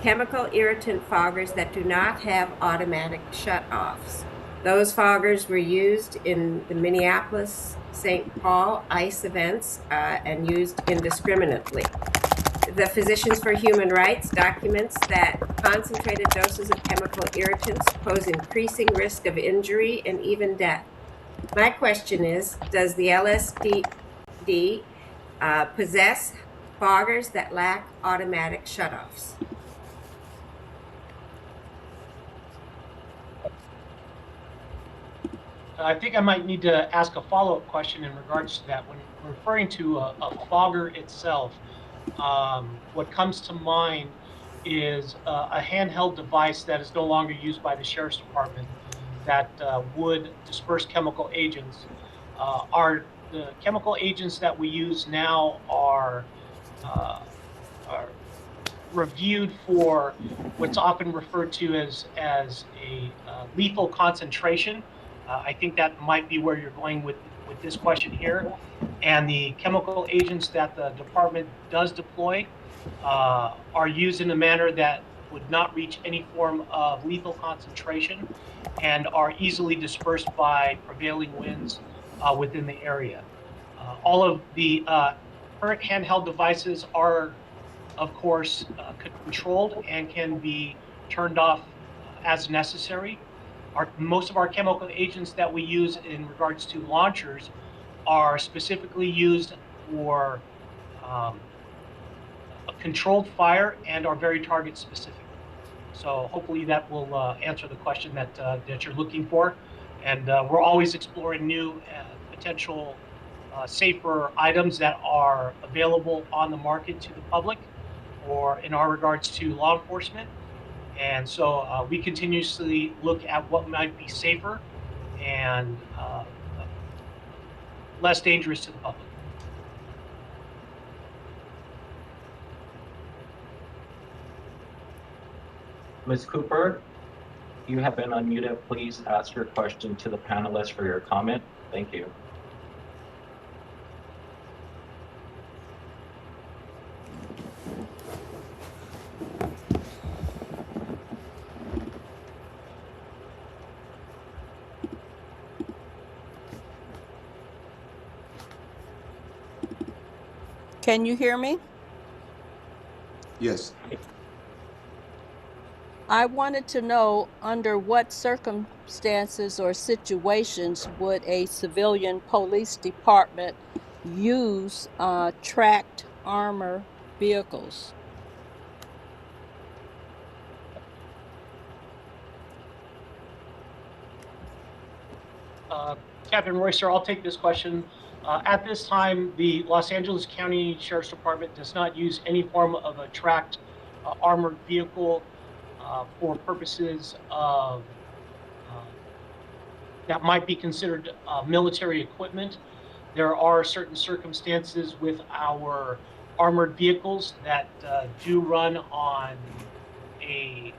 chemical irritant foggers that do not have automatic shutoffs. Those foggers were used in the Minneapolis-St. Paul ICE events and used indiscriminately. The Physicians for Human Rights documents that concentrated doses of chemical irritants pose increasing risk of injury and even death. My question is, does the LSD possess foggers that lack automatic shutoffs? I think I might need to ask a follow-up question in regards to that. When referring to a fogger itself, what comes to mind is a handheld device that is no longer used by the Sheriff's Department that would disperse chemical agents. The chemical agents that we use now uh, are reviewed for what's often referred to as a lethal concentration. I think that might be where you're going with this question here. And the chemical agents that the department does deploy are used in a manner that would not reach any form of lethal concentration and are easily dispersed by prevailing winds within the area. All of the current handheld devices are, of course, controlled and can be turned off as necessary. Most of our chemical agents that we use in regards to launchers are specifically used for um, a controlled fire and are very target specific. So hopefully that will answer the question that you're looking for. And we're always exploring new potential safer items that are available on the market to the public or in our regards to law enforcement. And so we continuously look at what might be safer and less dangerous to the public. Ms. Cooper, you have been unmuted. Please ask your question to the panelists for your comment. Thank you. Can you hear me? Yes. I wanted to know under what circumstances or situations would a civilian police department use tracked armor vehicles? Uh, Captain Royster, I'll take this question. At this time, the Los Angeles County Sheriff's Department does not use any form of a tracked armored vehicle for purposes of that might be considered military equipment. There are certain circumstances with our armored vehicles that do run on a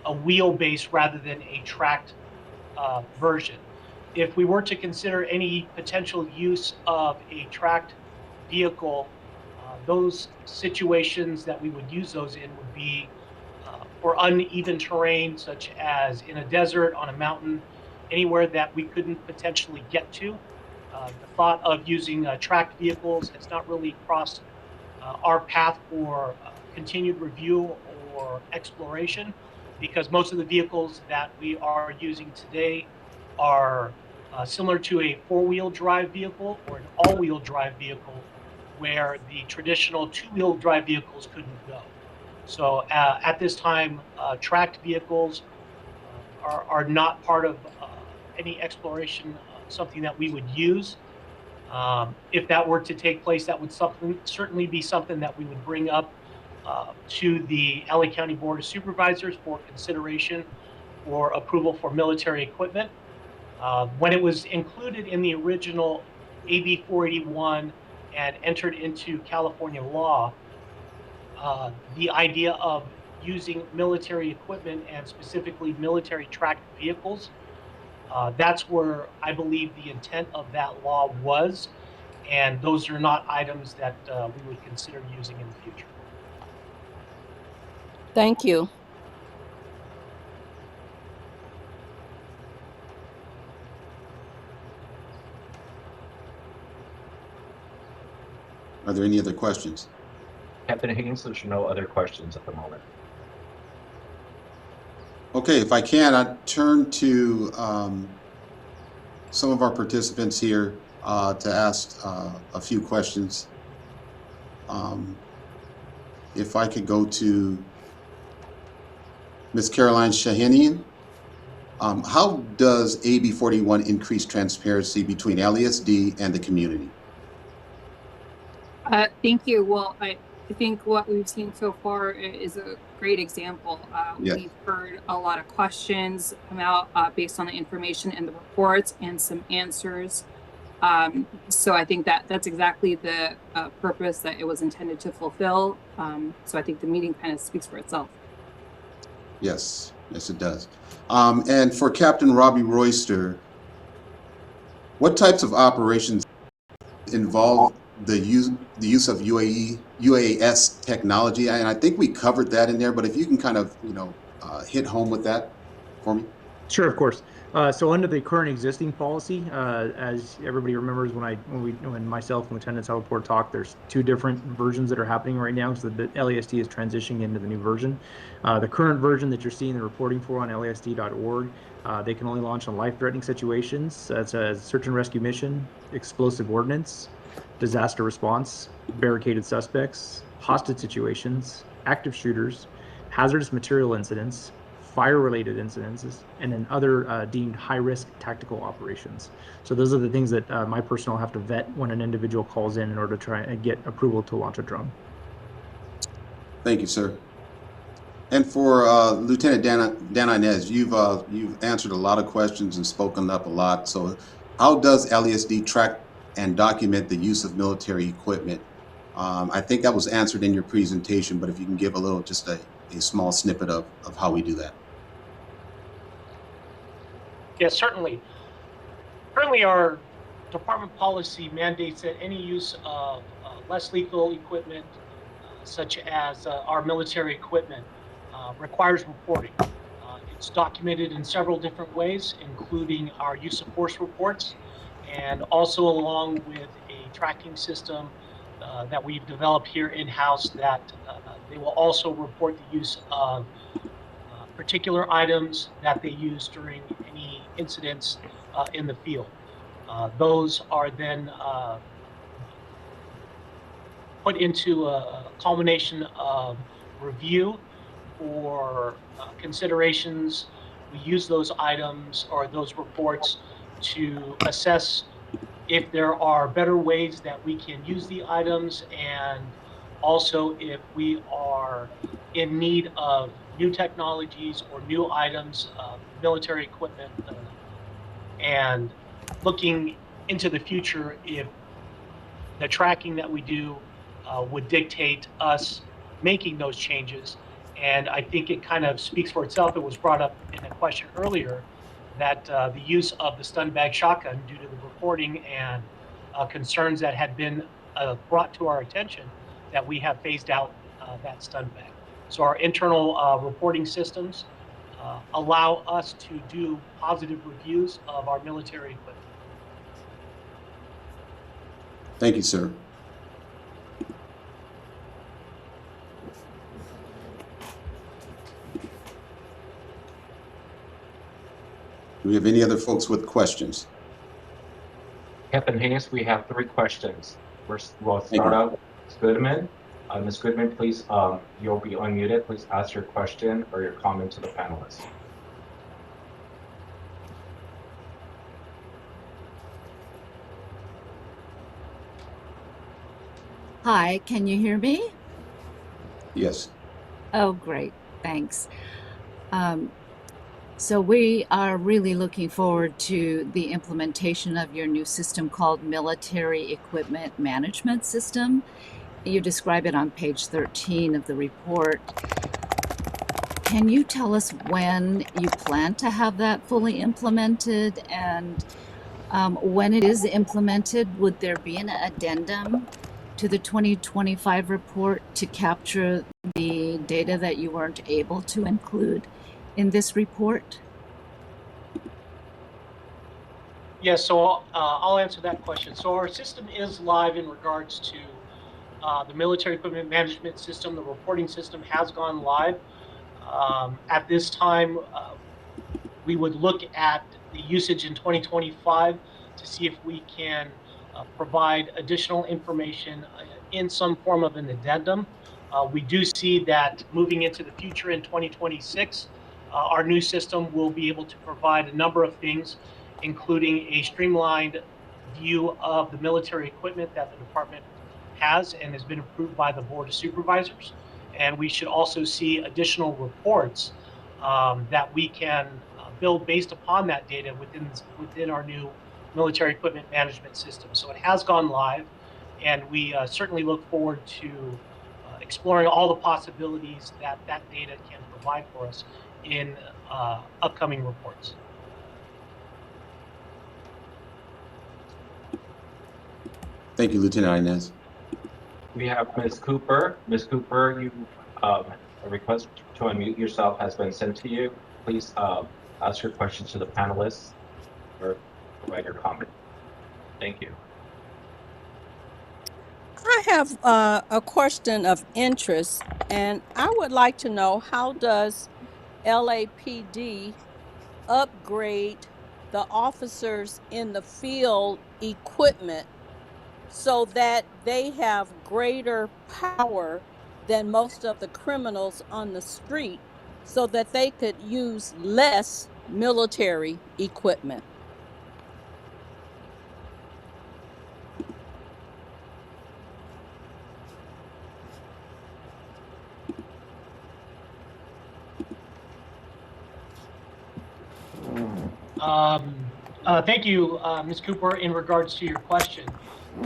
wheelbase rather than a tracked version. If we were to consider any potential use of a tracked vehicle, those situations that we would use those in would be for uneven terrain, such as in a desert, on a mountain, anywhere that we couldn't potentially get to. The thought of using tracked vehicles has not really crossed our path for continued review or exploration, because most of the vehicles that we are using today are similar to a four-wheel drive vehicle or an all-wheel drive vehicle, where the traditional two-wheel drive vehicles couldn't go. So at this time, tracked vehicles are not part of any exploration, something that we would use. If that were to take place, that would certainly be something that we would bring up to the LA County Board of Supervisors for consideration or approval for military equipment. When it was included in the original AB 481 and entered into California law, the idea of using military equipment and specifically military tracked vehicles, that's where I believe the intent of that law was, and those are not items that we would consider using in the future. Thank you. Are there any other questions? Captain Haynes, there's no other questions at the moment. Okay, if I can, I turn to some of our participants here to ask a few questions. If I could go to Ms. Caroline Shahinian. How does AB 41 increase transparency between LESD and the community? Thank you. Well, I think what we've seen so far is a great example. Yes. We've heard a lot of questions come out based on the information in the reports and some answers. So I think that that's exactly the purpose that it was intended to fulfill. So I think the meeting kind of speaks for itself. Yes, yes, it does. And for Captain Robbie Royster, what types of operations involve the use of UAS technology? And I think we covered that in there, but if you can kind of, hit home with that for me. Sure, of course. So under the current existing policy, as everybody remembers, when myself and Lieutenant Salvatore talked, there's two different versions that are happening right now. So the LASD is transitioning into the new version. The current version that you're seeing the reporting for on LASD.org, they can only launch on life-threatening situations, such as search and rescue mission, explosive ordnance, disaster response, barricaded suspects, hostage situations, active shooters, hazardous material incidents, fire-related incidences, and then other deemed high-risk tactical operations. So those are the things that my personnel have to vet when an individual calls in order to try and get approval to launch a drone. Thank you, sir. And for Lieutenant Dan Inez, you've answered a lot of questions and spoken up a lot. So how does LESD track and document the use of military equipment? I think that was answered in your presentation, but if you can give just a small snippet of how we do that. Yes, certainly. Currently, our department policy mandates that any use of less lethal equipment, such as our military equipment, requires reporting. It's documented in several different ways, including our use of force reports, and also along with a tracking system that we've developed here in-house that they will also report the use of particular items that they use during any incidents in the field. Those are then put into a culmination of review for considerations. We use those items or those reports to assess if there are better ways that we can use the items, and also if we are in need of new technologies or new items, military equipment, and looking into the future if the tracking that we do would dictate us making those changes. And I think it kind of speaks for itself. It was brought up in a question earlier that the use of the stun bag shotgun, due to the reporting and concerns that had been brought to our attention, that we have phased out that stun bag. So our internal reporting systems allow us to do positive reviews of our military equipment. Thank you, sir. Do we have any other folks with questions? Captain Haynes, we have 3 questions. First, we'll Thank start you. out with Ms. Goodman. Ms. Goodman, please, you'll be unmuted. Please ask your question or your comment to the panelists. Hi, can you hear me? Yes. Oh, great. Thanks. So we are really looking forward to the implementation of your new system called Military Equipment Management System. You describe it on page 13 of the report. Can you tell us when you plan to have that fully implemented? And when it is implemented, would there be an addendum to the 2025 report to capture the data that you weren't able to include in this report? Yes, so I'll answer that question. So our system is live in regards to the military equipment management system. The reporting system has gone live. At this time, we would look at the usage in 2025 to see if we can provide additional information in some form of an addendum. We do see that moving into the future in 2026, our new system will be able to provide a number of things, including a streamlined view of the military equipment that the department has and has been approved by the Board of Supervisors. And we should also see additional reports that we can build based upon that data within our new military equipment management system. So it has gone live, and we certainly look forward to exploring all the possibilities that that data can provide for us in upcoming reports. Thank you, Lieutenant Inez. We have Ms. Cooper. Ms. Cooper, you, a request to unmute yourself has been sent to you. Please ask your questions to the panelists or provide your comment. Thank you. I have a question of interest, and I would like to know, how does LAPD upgrade the officers in the field equipment so that they have greater power than most of the criminals on the street, so that they could use less military equipment? Thank you, Ms. Cooper, in regards to your question.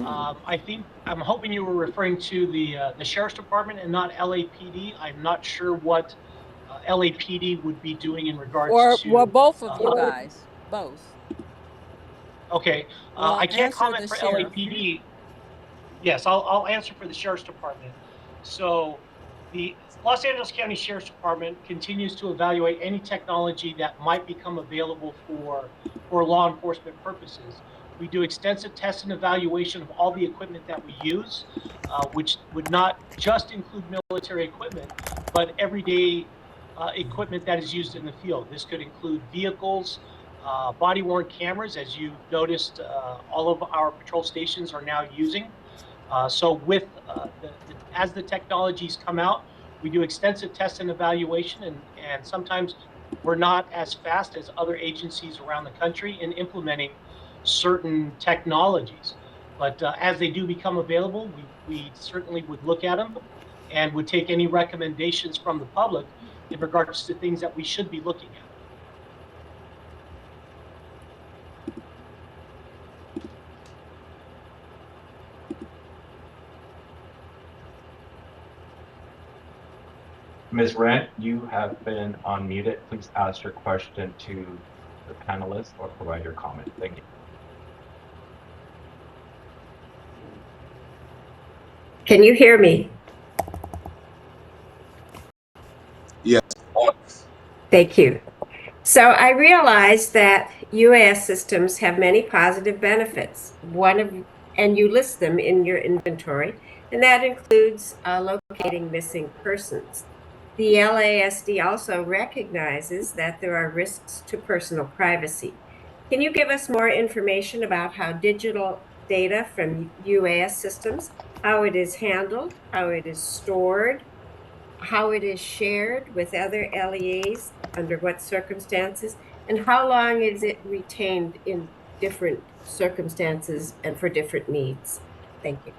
I'm hoping you were referring to the Sheriff's Department and not LAPD. I'm not sure what LAPD would be doing in regards to. Or both of you guys, both. Okay, Well, I can't answer comment the for sheriff. LAPD. Yes, I'll answer for the Sheriff's Department. So the Los Angeles County Sheriff's Department continues to evaluate any technology that might become available for law enforcement purposes. We do extensive test and evaluation of all the equipment that we use, which would not just include military equipment, but everyday equipment that is used in the field. This could include vehicles, body-worn cameras, as you noticed, all of our patrol stations are now using. So with as the technologies come out, we do extensive test and evaluation, and sometimes we're not as fast as other agencies around the country in implementing certain technologies. But as they do become available, we certainly would look at them and would take any recommendations from the public in regards to things that we should be looking at. Ms. Rent, you have been unmuted. Please ask your question to the panelists or provide your comment. Thank you. Can you hear me? Yes. Thank you. So I realize that UAS systems have many positive benefits. And you list them in your inventory, and that includes locating missing persons. The LASD also recognizes that there are risks to personal privacy. Can you give us more information about how digital data from UAS systems, how it is handled, how it is stored, how it is shared with other LEAs, under what circumstances, and how long is it retained in different circumstances and for different needs? Thank you.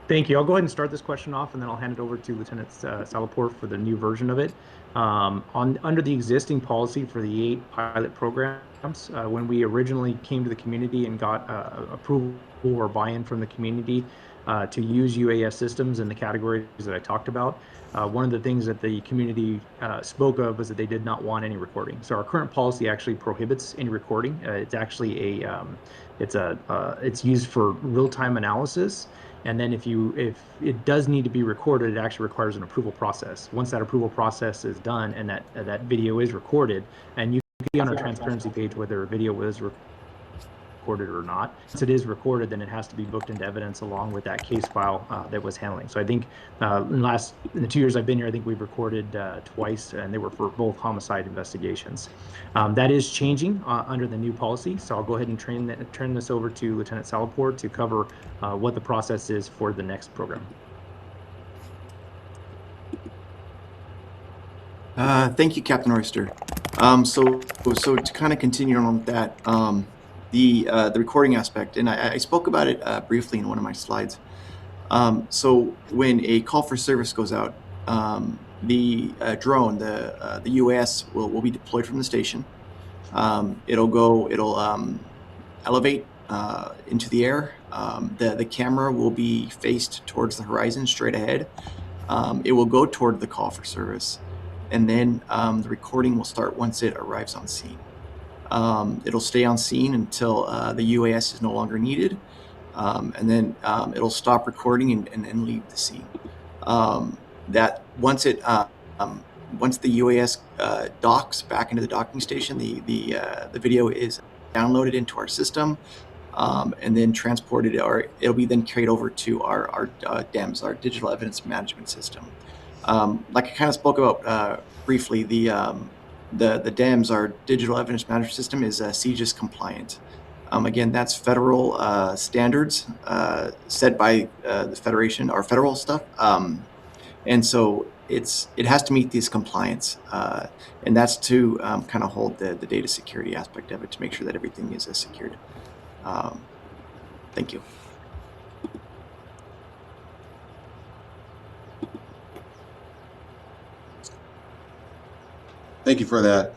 Thank you. I'll go ahead and start this question off, and then I'll hand it over to Lieutenant Salaport for the new version of it. Under the existing policy for the 8 pilot programs, when we originally came to the community and got approval or buy-in from the community to use UAS systems in the categories that I talked about, one of the things that the community spoke of was that they did not want any recording. So our current policy actually prohibits any recording. It's actually it's used for real-time analysis. And then if it does need to be recorded, it actually requires an approval process. Once that approval process is done and that video is recorded, and you can see on our transparency page whether a video was recorded or not. Once it is recorded, then it has to be booked into evidence along with that case file that was handling. So I think in the 2 years I've been here, I think we've recorded twice, and they were for both homicide investigations. That is changing under the new policy. So I'll go ahead and turn this over to Lieutenant Salaport to cover what the process is for the next program. Thank you, Captain Oyster. So to kind of continue on with that, the recording aspect, and I spoke about it briefly in one of my slides. So when a call for service goes out, the drone, the UAS will be deployed from the station. It'll elevate into the air. The camera will be faced towards the horizon, straight ahead. It will go toward the call for service, and then the recording will start once it arrives on scene. It'll stay on scene until the UAS is no longer needed, and then it'll stop recording and leave the scene. That once the UAS docks back into the docking station, the video is downloaded into our system, and then transported, or it'll be then carried over to our DEMS, our Digital Evidence Management System. Like I kind of spoke about briefly, the DEMS, our Digital Evidence Management System, is CJIS compliant. Again, that's federal standards set by the Federation, or federal stuff, and so it has to meet these compliance, and that's to kind of hold the data security aspect of it, to make sure that everything is secured. Thank you. Thank you for that.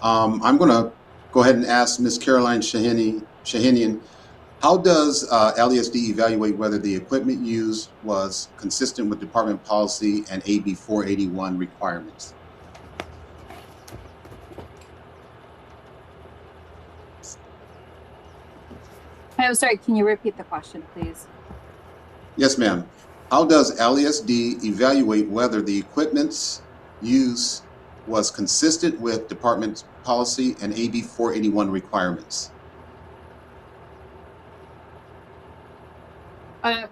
I'm going to go ahead and ask Ms. Caroline Shahinian, how does LASD evaluate whether the equipment used was consistent with department policy and AB 481 requirements? I'm sorry, can you repeat the question, please? Yes, ma'am. How does LASD evaluate whether the equipment's use was consistent with department policy and AB 481 requirements? I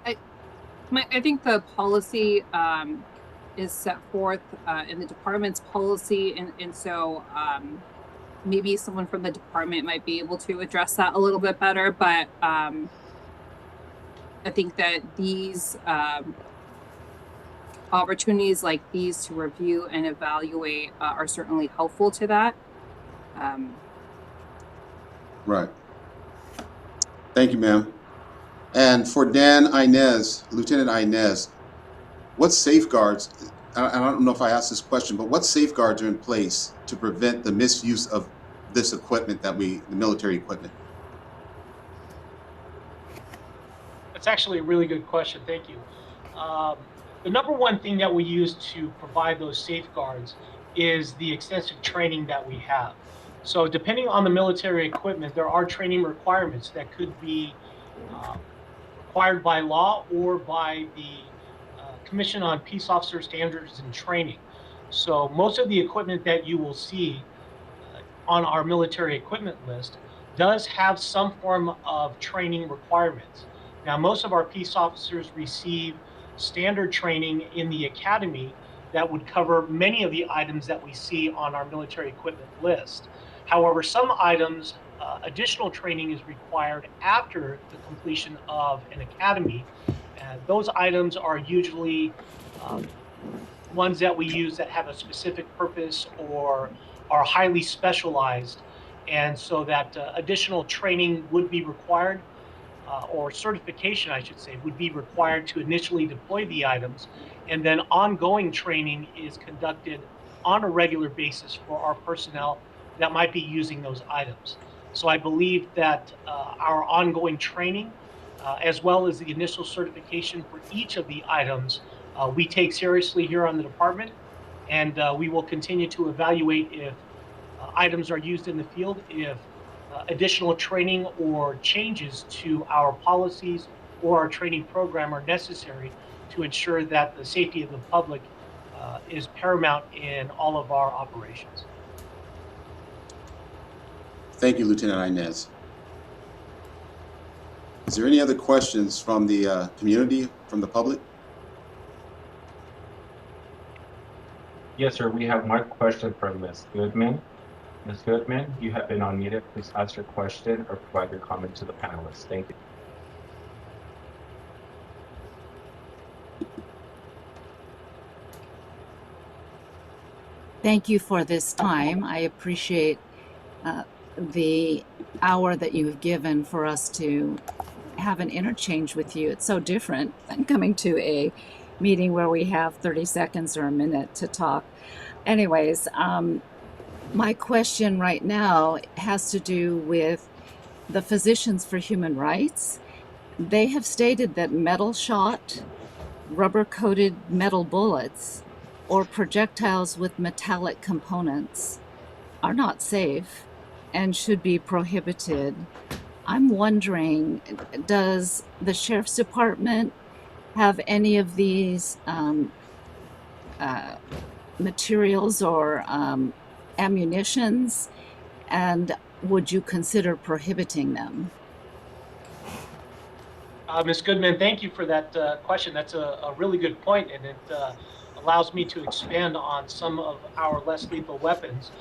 think the policy is set forth in the department's policy, and so maybe someone from the department might be able to address that a little bit better. But I think that these opportunities like these to review and evaluate are certainly helpful to that. Right. Thank you, ma'am. And for Dan Inez, Lieutenant Inez, what safeguards, I don't know if I asked this question, but what safeguards are in place to prevent the misuse of this equipment the military equipment? That's actually a really good question. Thank you. The number one thing that we use to provide those safeguards is the extensive training that we have. So depending on the military equipment, there are training requirements that could be required by law or by the Commission on Peace Officer Standards and Training. So most of the equipment that you will see on our military equipment list does have some form of training requirements. Now, most of our peace officers receive standard training in the academy that would cover many of the items that we see on our military equipment list. However, some items, additional training is required after the completion of an academy. And those items are usually ones that we use that have a specific purpose or are highly specialized. And so that additional training would be required, or certification, I should say, would be required to initially deploy the items. And then ongoing training is conducted on a regular basis for our personnel that might be using those items. So I believe that our ongoing training, as well as the initial certification for each of the items, we take seriously here on the department, and we will continue to evaluate if items are used in the field, if additional training or changes to our policies or our training program are necessary to ensure that the safety of the public is paramount in all of our operations. Thank you, Lieutenant Inez. Is there any other questions from the community, from the public? Yes, sir. We have one question from Ms. Goodman. Ms. Goodman, you have been unmuted. Please ask your question or provide your comment to the panelists. Thank you. Thank you for this time. I appreciate the hour that you have given for us to have an interchange with you. It's so different than coming to a meeting where we have 30 seconds or a minute to talk. Anyways, my question right now has to do with the Physicians for Human Rights. They have stated that metal shot, rubber-coated metal bullets, or projectiles with metallic components are not safe and should be prohibited. I'm wondering, does the Sheriff's Department have any of these materials or ammunitions, and would you consider prohibiting them? Ms. Goodman, thank you for that question. That's a really good point, and it allows me to expand on some of our less lethal weapons.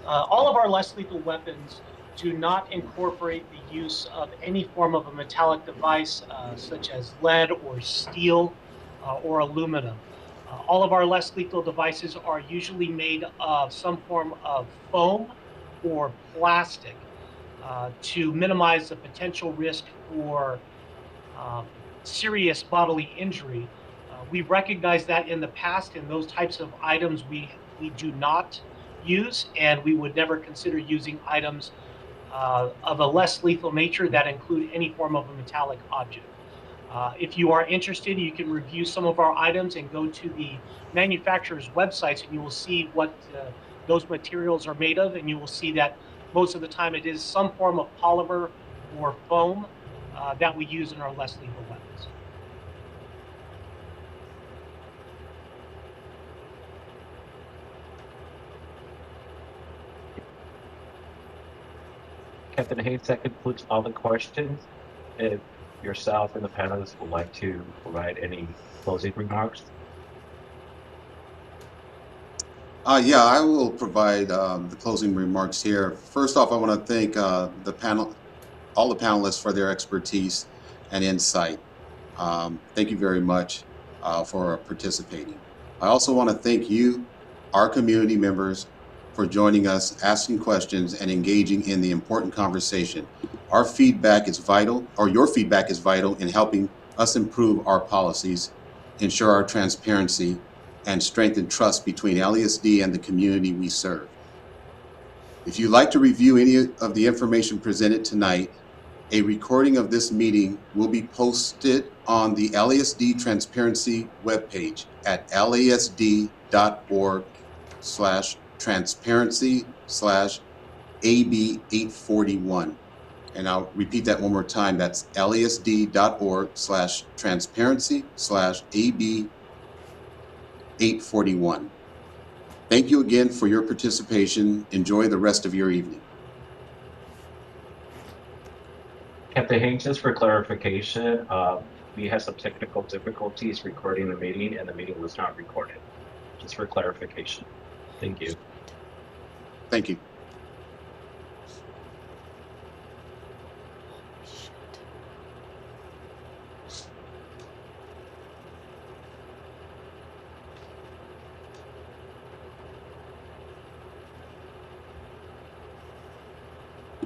All of our less lethal weapons do not incorporate the use of any form of a metallic device, such as lead or steel or aluminum. All of our less lethal devices are usually made of some form of foam or plastic to minimize the potential risk for serious bodily injury. We recognize that in the past, and those types of items we do not use, and we would never consider using items of a less lethal nature that include any form of a metallic object. If you are interested, you can review some of our items and go to the manufacturer's websites, and you will see what those materials are made of, and you will see that most of the time it is some form of polymer or foam that we use in our less lethal weapons. Captain Hayes, that concludes all the questions. If yourself and the panelists would like to provide any closing remarks. Yeah, I will provide the closing remarks here. First off, I want to thank all the panelists for their expertise and insight. Thank you very much for participating. I also want to thank you, our community members, for joining us, asking questions, and engaging in the important conversation. Our feedback is vital, or your feedback is vital in helping us improve our policies, ensure our transparency, and strengthen trust between LASD and the community we serve. If you'd like to review any of the information presented tonight, a recording of this meeting will be posted on the LASD Transparency webpage at lasd.org/transparency/AB841. And I'll repeat that one more time. That's lasd.org/transparency/AB841. Thank you again for your participation. Enjoy the rest of your evening. Captain Hayes, just for clarification, we had some technical difficulties recording the meeting, and the meeting was not recorded. Just for clarification. Thank you. Thank you.